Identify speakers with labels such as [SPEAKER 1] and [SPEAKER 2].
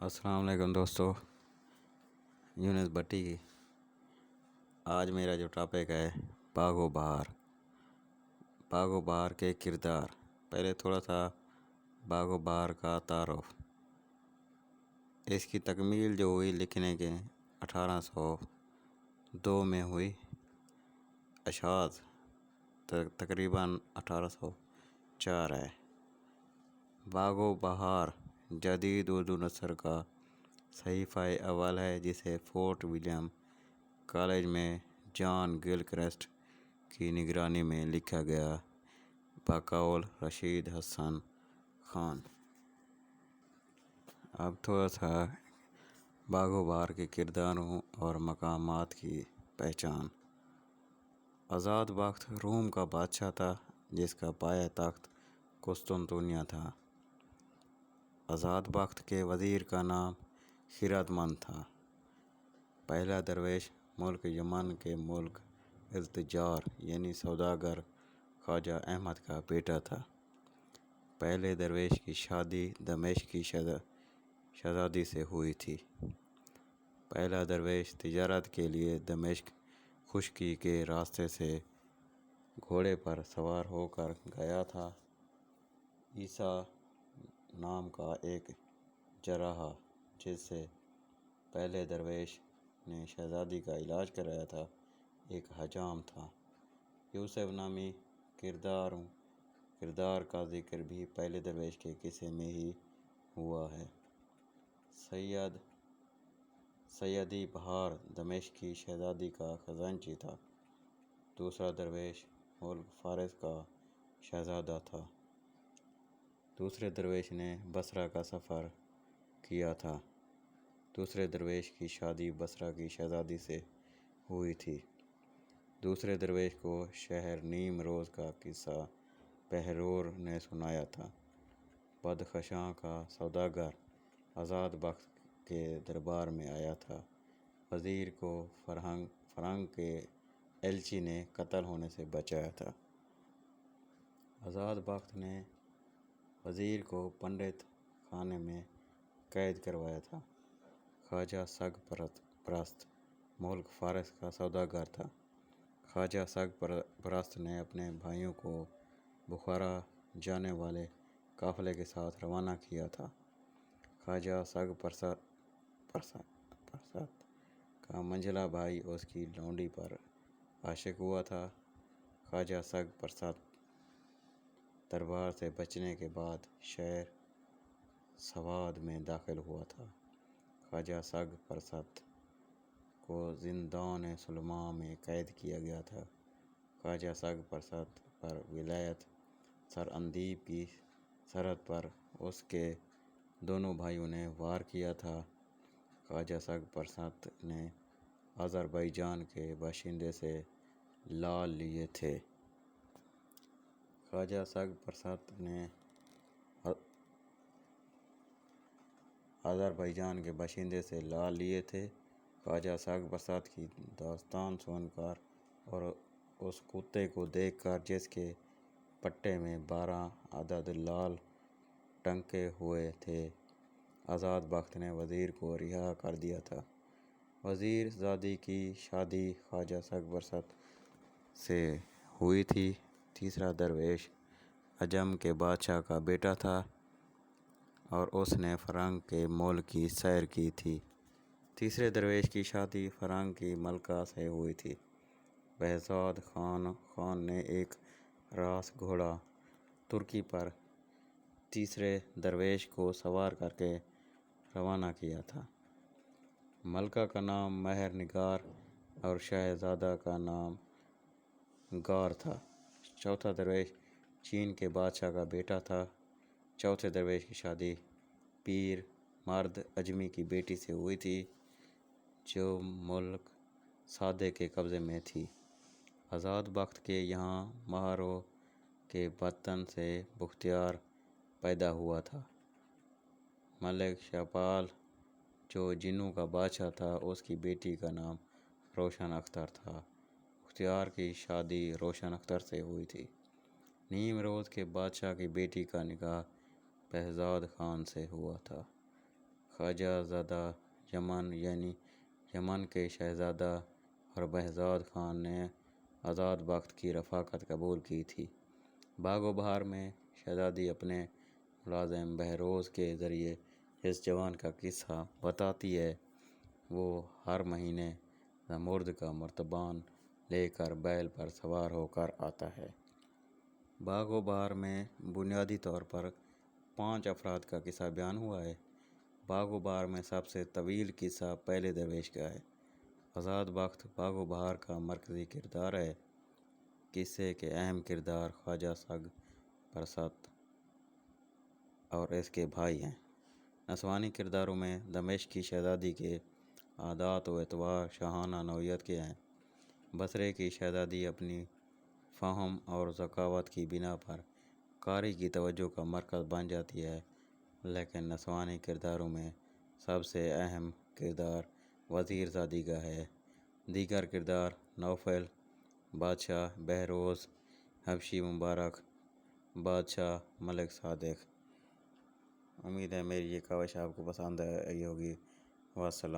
[SPEAKER 1] السلام علیکم دوستو، یونس بٹی کی آج میرا جو ٹاپک ہے باغ و بہار کے کردار۔ پہلے تھوڑا سا باغ و بہار کا تعارف۔ اس کی تکمیل جو ہوئی لکھنے کے 1802 میں ہوئی، اشاعت تقریباً 1804 ہے۔ باغ و بہار جدید اردو نثر کا صحیفہ اول ہے، جسے فورٹ ولیم کالج میں جان گل کرسٹ کی نگرانی میں لکھا گیا بقول رشید حسن خان۔ اب تھوڑا سا باغ و بہار کے کرداروں اور مقامات کی پہچان۔ آزاد بخت روم کا بادشاہ تھا، جس کا پایہ تخت قسطنطنیہ تھا۔ آزاد بخت کے وزیر کا نام خرد مند تھا۔ پہلا درویش ملک یمن کے ملک التجار یعنی سوداگر خواجہ احمد کا بیٹا تھا۔ پہلے درویش کی شادی دمشق کی شہزادی سے ہوئی تھی۔ پہلا درویش تجارت کے لیے دمشق خشکی کے راستے سے گھوڑے پر سوار ہو کر گیا تھا۔ عیسیٰ نام کا ایک جراح، جس سے پہلے درویش نے شہزادی کا علاج کرایا تھا، ایک حجام تھا۔ یوسف نامی کردار کا ذکر بھی پہلے درویش کے قصے میں ہی ہوا ہے۔ سیدی بہار دمشق کی شہزادی کا خزانچی تھا۔ دوسرا درویش ملک فارس کا شہزادہ تھا۔ دوسرے درویش نے بصرہ کا سفر کیا تھا۔ دوسرے درویش کی شادی بصرہ کی شہزادی سے ہوئی تھی۔ دوسرے درویش کو شہر نیم روز کا قصہ بہرور نے سنایا تھا۔ بدخشاں کا سوداگر آزاد بخت کے دربار میں آیا تھا۔ وزیر کو فرنگ کے ایلچی نے قتل ہونے سے بچایا تھا۔ آزاد بخت نے وزیر کو پنڈت خانے میں قید کروایا تھا۔ خواجہ سگ پرست ملک فارس کا سوداگر تھا۔ خواجہ سگ پرست نے اپنے بھائیوں کو بخارا جانے والے قافلے کے ساتھ روانہ کیا تھا۔ خواجہ سگ پرست کا منجھلا بھائی اس کی لونڈی پر عاشق ہوا تھا۔ خواجہ سگ پرست دربار سے بچنے کے بعد شہر سواد میں داخل ہوا تھا۔ خواجہ سگ پرست کو زندان سلیمان میں قید کیا گیا تھا۔ خواجہ سگ پرست پر ولایت سر اندیب کی سرحد پر اس کے دونوں بھائیوں نے وار کیا تھا۔ خواجہ سگ پرست نے آذربائیجان کے باشندے سے لال لیے تھے۔ خواجہ سگ پرست نے آذربائیجان کے باشندے سے لال لیے تھے۔ خواجہ سگ پرست کی داستان سن کر اور اس کتے کو دیکھ کر، جس کے پٹے میں 12 عدد لال ٹنکے ہوئے تھے، آزاد بخت نے وزیر کو رہا کر دیا تھا۔ وزیر زادی کی شادی خواجہ سگ پرست سے ہوئی تھی۔ تیسرا درویش عجم کے بادشاہ کا بیٹا تھا اور اس نے فرنگ کے ملک کی سیر کی تھی۔ تیسرے درویش کی شادی فرنگ کی ملکہ سے ہوئی تھی۔ بہزاد خان نے ایک راس گھوڑا ترکی پر تیسرے درویش کو سوار کر کے روانہ کیا تھا۔ ملکہ کا نام مہر نگار اور شہزادہ کا نام گار تھا۔ چوتھا درویش چین کے بادشاہ کا بیٹا تھا۔ چوتھے درویش کی شادی پیر مرد اجمی کی بیٹی سے ہوئی تھی، جو ملک سعدے کے قبضے میں تھی۔ آزاد بخت کے یہاں مہاروں کے بطن سے بختیار پیدا ہوا تھا۔ ملک شہپال جو جنوں کا بادشاہ تھا، اس کی بیٹی کا نام روشن اختر تھا۔ بختیار کی شادی روشن اختر سے ہوئی تھی۔ نیم روز کے بادشاہ کی بیٹی کا نکاح بہزاد خان سے ہوا تھا۔ خواجہ زادہ یمن یعنی یمن کے شہزادہ اور بہزاد خان نے آزاد بخت کی رفاقت قبول کی تھی۔ باغ و بہار میں شہزادی اپنے ملازم بہروز کے ذریعے جس جوان کا قصہ بتاتی ہے وہ ہر مہینے زمرد کا مرتبان لے کر بیل پر سوار ہو کر آتا ہے۔ باغ و بہار میں بنیادی طور پر 5 افراد کا قصہ بیان ہوا ہے۔ باغ و بہار میں سب سے طویل قصہ پہلے درویش کا ہے۔ آزاد بخت باغ و بہار کا مرکزی کردار ہے۔ قصے کے اہم کردار خواجہ سگ پرست اور اس کے بھائی ہیں۔ نسوانی کرداروں میں دمشق کی شہزادی کے عادات و اطوار شاہانہ نوعیت کے ہیں۔ بصرے کی شہزادی اپنی فہم اور ذکاوت کی بنا پر قاری کی توجہ کا مرکز بن جاتی ہے، لیکن نسوانی کرداروں میں سب سے اہم کردار وزیر زادی کا ہے۔ دیگر کردار نوفل، بادشاہ بہروز، حبشی مبارک، بادشاہ ملک صادق۔ امید ہے میری یہ کاوش آپ کو پسند آئی ہوگی۔ والسلام۔